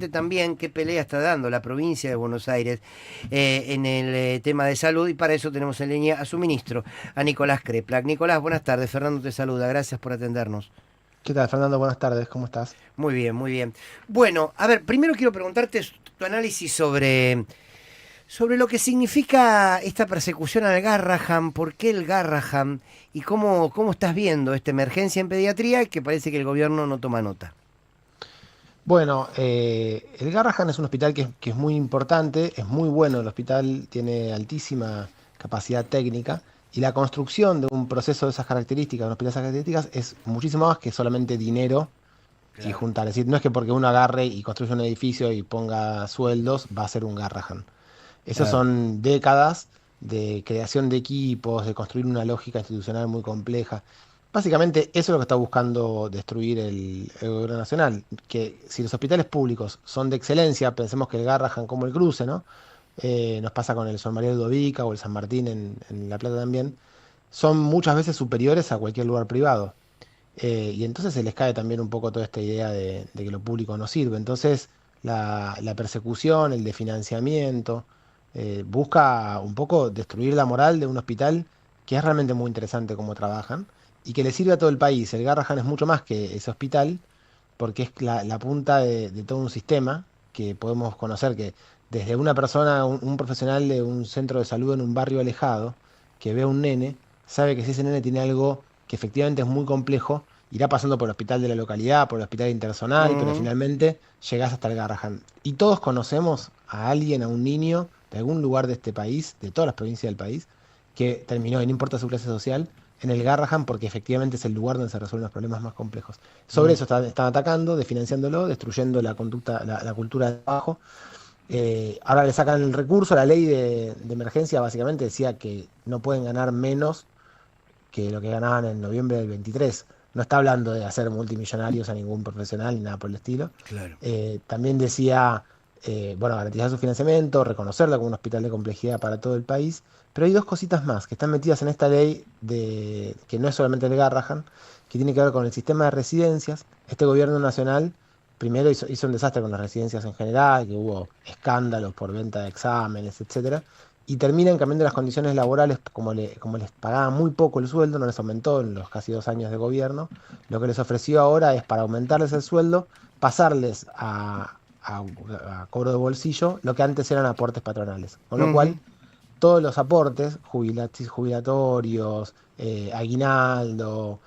También qué pelea está dando la provincia de Buenos Aires en el tema de salud, y para eso tenemos en línea a su ministro, a Nicolás Kreplak. Nicolás, buenas tardes. Fernando te saluda, gracias por atendernos. ¿Qué tal, Fernando? Buenas tardes, ¿cómo estás? Muy bien, muy bien. Bueno, a ver, primero quiero preguntarte tu análisis sobre lo que significa esta persecución al Garrahan, por qué el Garrahan y cómo estás viendo esta emergencia en pediatría que parece que el gobierno no toma nota. Bueno, el Garrahan es un hospital que es muy importante, es muy bueno el hospital, tiene altísima capacidad técnica y la construcción de un proceso de esas características, de un hospital de esas características, es muchísimo más que solamente dinero y Claro. juntar. Es decir, no es que porque uno agarre y construya un edificio y ponga sueldos, va a ser un Garrahan. Esos Claro. son décadas de creación de equipos, de construir una lógica institucional muy compleja. Básicamente, eso es lo que está buscando destruir el gobierno nacional. Que si los hospitales públicos son de excelencia, pensemos que el Garrahan como el Cruce, ¿no? Nos pasa con el San María de Ludovica o el San Martín en La Plata también, son muchas veces superiores a cualquier lugar privado. Y entonces se les cae también un poco toda esta idea de que lo público no sirve. Entonces, la persecución, el desfinanciamiento, busca un poco destruir la moral de un hospital que es realmente muy interesante cómo trabajan y que le sirve a todo el país. El Garrahan es mucho más que ese hospital porque es la punta de todo un sistema que podemos conocer que desde una persona, un profesional de un centro de salud en un barrio alejado, que ve a un nene, sabe que si ese nene tiene algo que efectivamente es muy complejo, irá pasando por el hospital de la localidad, por el hospital intersonal, pero Ujú. finalmente llegás hasta el Garrahan. Y todos conocemos a alguien, a un niño de algún lugar de este país, de todas las provincias del país, que terminó, y no importa su clase social, en el Garrahan porque efectivamente es el lugar donde se resuelven los problemas más complejos. Sobre Mm. eso están atacando, desfinanciándolo, destruyendo la conducta, la cultura de trabajo. Ahora le sacan el recurso, la ley de emergencia básicamente decía que no pueden ganar menos que lo que ganaban en noviembre del 23. No está hablando de hacer multimillonarios a ningún profesional ni nada por el estilo. Claro. También decía, bueno, garantizar su financiamiento, reconocerla como un hospital de complejidad para todo el país. Pero hay dos cositas más que están metidas en esta ley que no es solamente el Garrahan, que tiene que ver con el sistema de residencias. Este gobierno nacional primero hizo un desastre con las residencias en general, que hubo escándalos por venta de exámenes, etcétera y terminan cambiando las condiciones laborales, como les pagaban muy poco el sueldo, no les aumentó en los casi 2 años de gobierno, lo que les ofreció ahora es para aumentarles el sueldo, pasarles a cobro de bolsillo lo que antes eran aportes patronales. Con lo Ujú. cual, todos los aportes, jubilatorios, aguinaldo,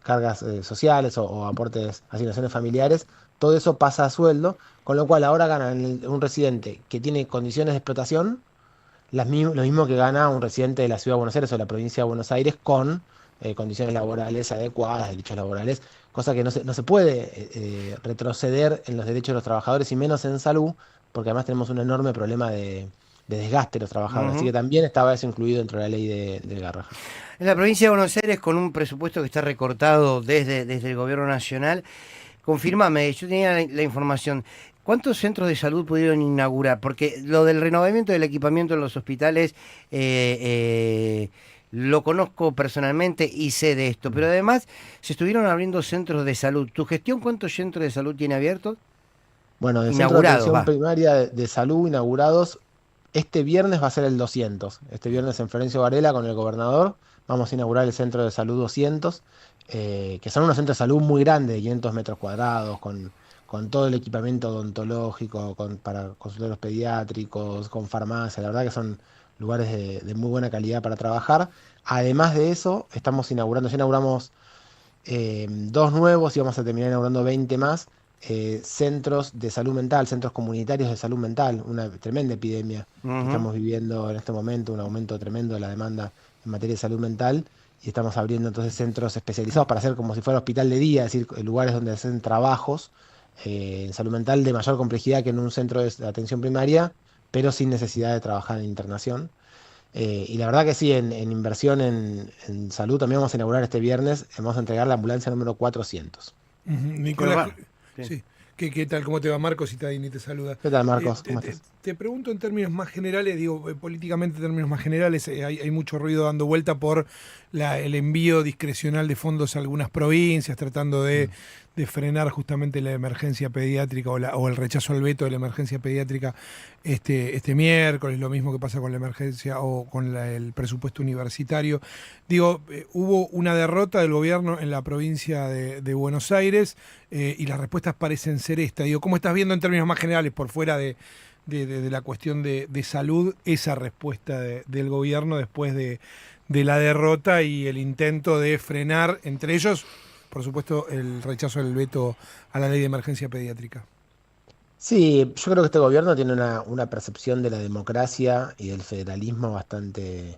cargas sociales o aportes, asignaciones familiares, todo eso pasa a sueldo, con lo cual ahora ganan un residente que tiene condiciones de explotación lo mismo que gana un residente de la ciudad de Buenos Aires o de la provincia de Buenos Aires con condiciones laborales adecuadas, derechos laborales, cosa que no se puede retroceder en los derechos de los trabajadores y menos en salud, porque además tenemos un enorme problema de desgaste de los trabajadores. Así Ujú. que también estaba eso incluido dentro de la ley del Garrahan. En la provincia de Buenos Aires, con un presupuesto que está recortado desde el gobierno nacional, confirmame, yo tenía la información. ¿Cuántos centros de salud pudieron inaugurar? Porque lo del renovamiento del equipamiento en los hospitales lo conozco personalmente y sé de esto, pero Mm. además se estuvieron abriendo centros de salud. ¿Tu gestión cuántos centros de salud tiene abiertos? Bueno, de centro de Inaugurados, atención va. primaria de salud inaugurados, este viernes va a ser el 200. Este viernes en Florencio Varela con el gobernador vamos a inaugurar el centro de salud 200, que son unos centros de salud muy grandes, de 500 metros cuadrados, con todo el equipamiento odontológico, para consultorios pediátricos, con farmacia. La verdad que son lugares de muy buena calidad para trabajar. Además de eso, estamos inaugurando, ya inauguramos dos nuevos y vamos a terminar inaugurando 20 más centros de salud mental, centros comunitarios de salud mental, una tremenda epidemia que Ujú. estamos viviendo en este momento, un aumento tremendo de la demanda en materia de salud mental y estamos abriendo entonces centros especializados para hacer como si fuera hospital de día, es decir, lugares donde hacen trabajos en salud mental de mayor complejidad que en un centro de atención primaria, pero sin necesidad de trabajar en internación. Y la verdad que sí, en inversión en salud también vamos a inaugurar este viernes, vamos a entregar la ambulancia número 400. Ujú. Qué Nicolás, bárbaro. Sí. sí. ¿Qué tal? ¿Cómo te va, Marcos? Y Tadini te saluda. ¿Qué tal, Marcos? Te, ¿Cómo te- estás? te pregunto en términos más generales, digo, políticamente en términos más generales, hay mucho ruido dando vuelta por el envío discrecional de fondos a algunas provincias, tratando Mm. frenar justamente la emergencia pediátrica o el rechazo al veto de la emergencia pediátrica este miércoles, lo mismo que pasa con la emergencia o con el presupuesto universitario. Digo, hubo una derrota del gobierno en la provincia de Buenos Aires y las respuestas parecen ser esta. Digo, ¿cómo estás viendo en términos más generales, por fuera de la cuestión de salud, esa respuesta del gobierno después de la derrota y el intento de frenar, entre ellos, por supuesto, el rechazo del veto a la ley de emergencia pediátrica? Sí, yo creo que este gobierno tiene una percepción de la democracia y del federalismo bastante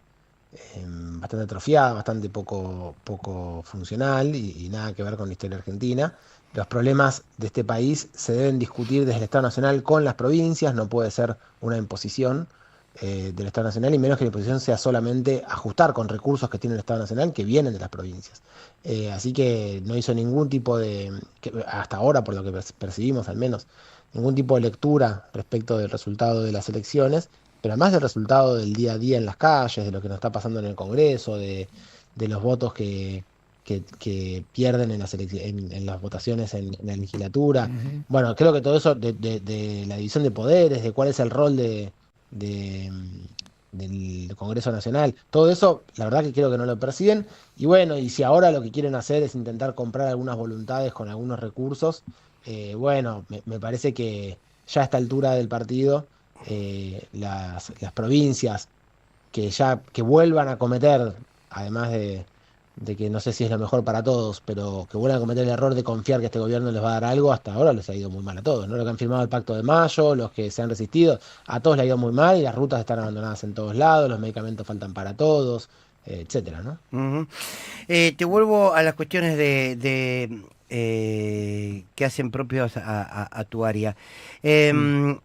atrofiada, bastante poco funcional y nada que ver con la historia argentina. Los problemas de este país se deben discutir desde el Estado Nacional con las provincias, no puede ser una imposición del Estado Nacional, y menos que la imposición sea solamente ajustar con recursos que tiene el Estado Nacional que vienen de las provincias. Así que no hizo ningún tipo hasta ahora, por lo que percibimos al menos, ningún tipo de lectura respecto del resultado de las elecciones, pero además del resultado del día a día en las calles, de lo que nos está pasando en el Congreso, de los votos que pierden en las votaciones en la legislatura. Ujú. Bueno, creo que todo eso de la división de poderes, de cuál es el rol de, del Congreso Nacional, todo eso, la verdad que creo que no lo perciben. Y bueno, y si ahora lo que quieren hacer es intentar comprar algunas voluntades con algunos recursos, bueno, me parece que ya a esta altura del partido, las provincias que vuelvan a cometer, además de que no sé si es lo mejor para todos, pero que vuelvan a cometer el error de confiar que este gobierno les va a dar algo, hasta ahora les ha ido muy mal a todos, ¿no? Los que han firmado el Pacto de Mayo, los que se han resistido, a todos les ha ido muy mal y las rutas están abandonadas en todos lados, los medicamentos faltan para todos, etcétera, ¿no? Ujú. Te vuelvo a las cuestiones que hacen propios a tu área. Mm. Em,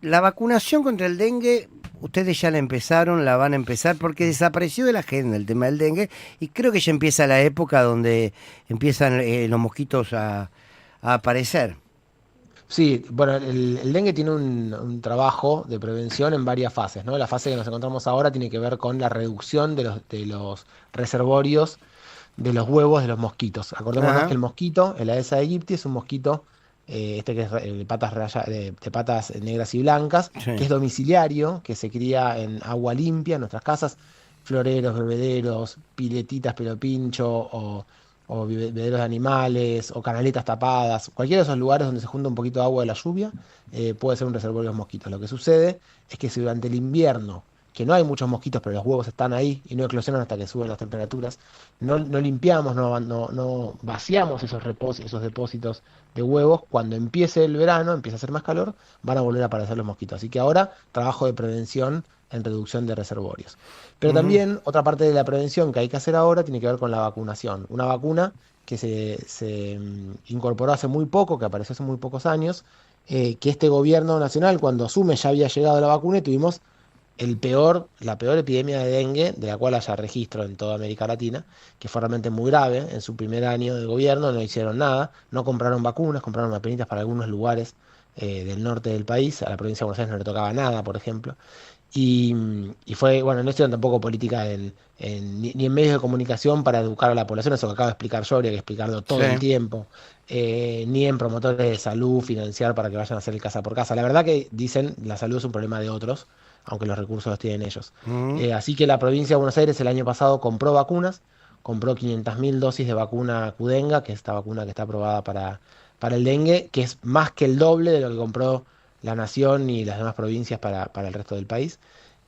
la vacunación contra el dengue, ustedes ya la empezaron, la van a empezar, porque desapareció de la agenda el tema del dengue, y creo que ya empieza la época donde empiezan los mosquitos a aparecer. Sí, bueno, el dengue tiene un trabajo de prevención en varias fases, ¿no? La fase que nos encontramos ahora tiene que ver con la reducción de los reservorios de los huevos de los mosquitos. Acordémonos que Ajá, el mosquito, el Aedes aegypti, es un mosquito que es de patas negras y blancas, que sí. es domiciliario, que se cría en agua limpia en nuestras casas, floreros, bebederos, piletitas pero pincho o bebederos de animales o canaletas tapadas, cualquiera de esos lugares donde se junta un poquito de agua de la lluvia, puede ser un reservorio de mosquitos. Lo que sucede es que si durante el invierno, que no hay muchos mosquitos, pero los huevos están ahí y no eclosionan hasta que suben las temperaturas, no limpiamos, no vaciamos esos depósitos de huevos, cuando empiece el verano, empieza a hacer más calor, van a volver a aparecer los mosquitos. Así que ahora trabajo de prevención en reducción de reservorios. Pero Ujú. también otra parte de la prevención que hay que hacer ahora tiene que ver con la vacunación. Una vacuna que se incorporó hace muy poco, que apareció hace muy pocos años, que este gobierno nacional, cuando asume, ya había llegado la vacuna y tuvimos la peor epidemia de dengue de la cual haya registro en toda América Latina, que fue realmente muy grave. En su primer año de gobierno no hicieron nada, no compraron vacunas, compraron apenas para algunos lugares del norte del país, a la provincia de Buenos Aires no le tocaba nada, por ejemplo. Y fue, bueno, no hicieron tampoco política ni en medios de comunicación para educar a la población, eso que acabo de explicar yo, habría que explicarlo Sí. todo el tiempo, ni en promotores de salud, financiar para que vayan a hacer el casa por casa. La verdad que dicen, la salud es un problema de otros, aunque los recursos los tienen ellos. Ujú. Así que la provincia de Buenos Aires el año pasado compró vacunas, compró 500.000 dosis de vacuna Qdenga, que es esta vacuna que está aprobada para el dengue, que es más que el doble de lo que compró la Nación y las demás provincias para el resto del país.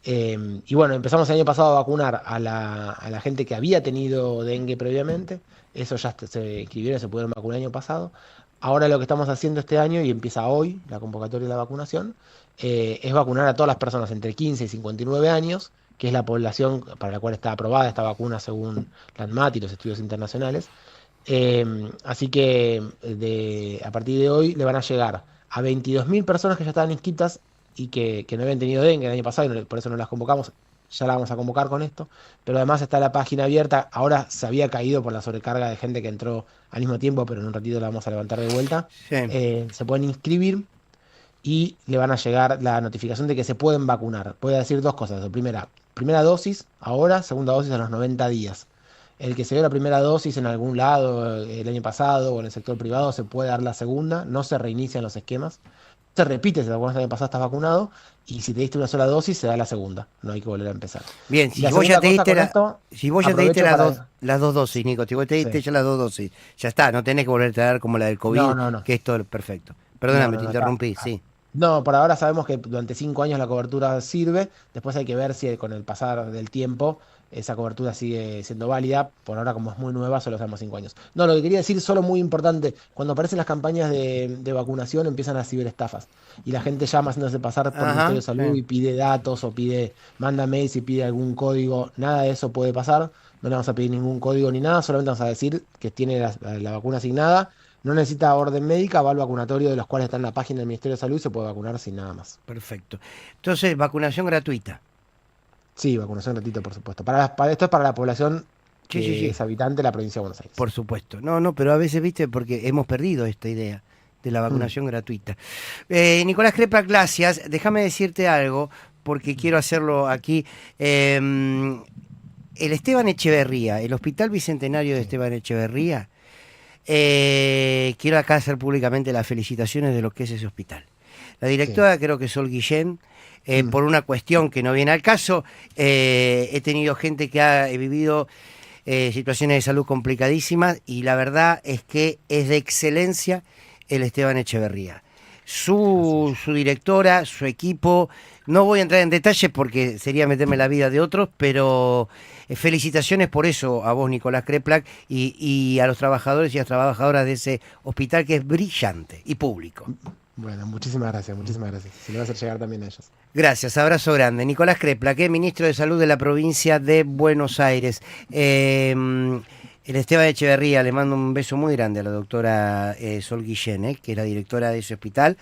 Y bueno, empezamos el año pasado a vacunar a la gente que había tenido dengue previamente. Eso ya se inscribieron, se pudieron vacunar el año pasado. Ahora lo que estamos haciendo este año, y empieza hoy la convocatoria de la vacunación, es vacunar a todas las personas entre 15 y 59 años, que es la población para la cual está aprobada esta vacuna según la ANMAT y los estudios internacionales. Así que a partir de hoy le van a llegar a 22.000 personas que ya estaban inscritas y que no habían tenido dengue el año pasado, y por eso no las convocamos. Ya la vamos a convocar con esto, pero además está la página abierta. Ahora se había caído por la sobrecarga de gente que entró al mismo tiempo, pero en un ratito la vamos a levantar de vuelta. Sí. Se pueden inscribir y le van a llegar la notificación de que se pueden vacunar. Voy a decir dos cosas. Primera dosis ahora, segunda dosis a los 90 días. El que se dio la primera dosis en algún lado el año pasado o en el sector privado se puede dar la segunda, no se reinician los esquemas. Se repite si te acuerdas que el año pasado estás vacunado y si te diste una sola dosis se da la segunda, no hay que volver a empezar. Bien, Y la segunda cosa con esto, si vos ya te diste aprovecho para... las dos dosis, Nico, si vos te diste Sí. ya las dos dosis, ya está, no tenés que volverte a dar como la del COVID, No, no, no. que es todo perfecto. No, Perdóname, no, te no, está. interrumpí, sí. No, por ahora sabemos que durante 5 años la cobertura sirve. Después hay que ver si con el pasar del tiempo esa cobertura sigue siendo válida. Por ahora, como es muy nueva, solo sabemos 5 años. No, lo que quería decir, solo muy importante, cuando aparecen las campañas de vacunación empiezan las ciberestafas. Y la gente llama haciéndose pasar por el Ministerio Ajá, de Salud sí. y pide datos o manda mails y pide algún código. Nada de eso puede pasar. No le vamos a pedir ningún código ni nada, solamente vamos a decir que tiene la vacuna asignada. No necesita orden médica, va al vacunatorio de los cuales está en la página del Ministerio de Salud y se puede vacunar sin nada más. Perfecto. Entonces, vacunación gratuita. Sí, vacunación gratuita, por supuesto. Esto es para la población Sí, sí, que sí, es habitante de la provincia de Buenos Aires. por supuesto. No, no, pero a veces, viste, porque hemos perdido esta idea de la Mm, vacunación gratuita. Nicolás Crepa, gracias. Déjame decirte algo, porque quiero hacerlo aquí. El Esteban Echeverría, el Hospital Bicentenario de sí, Esteban Echeverría, quiero acá hacer públicamente las felicitaciones de lo que es ese hospital. La sí. directora creo que es Sol Guillén, Mm, por una cuestión que no viene al caso, he tenido gente que ha vivido situaciones de salud complicadísimas y la verdad es que es de excelencia el Esteban Echeverría. así es. Su directora, su equipo, no voy a entrar en detalles porque sería meterme en la vida de otros, pero felicitaciones por eso a vos, Nicolás Kreplak, y a los trabajadores y a las trabajadoras de ese hospital que es brillante y público. Bueno, muchísimas gracias, muchísimas gracias. Se lo va a hacer llegar también a ellos. Gracias, abrazo grande. Nicolás Kreplak, ministro de Salud de la provincia de Buenos Aires. El Esteban Echeverría, le mando un beso muy grande a la doctora Sol Guillén, que es la directora de ese hospital.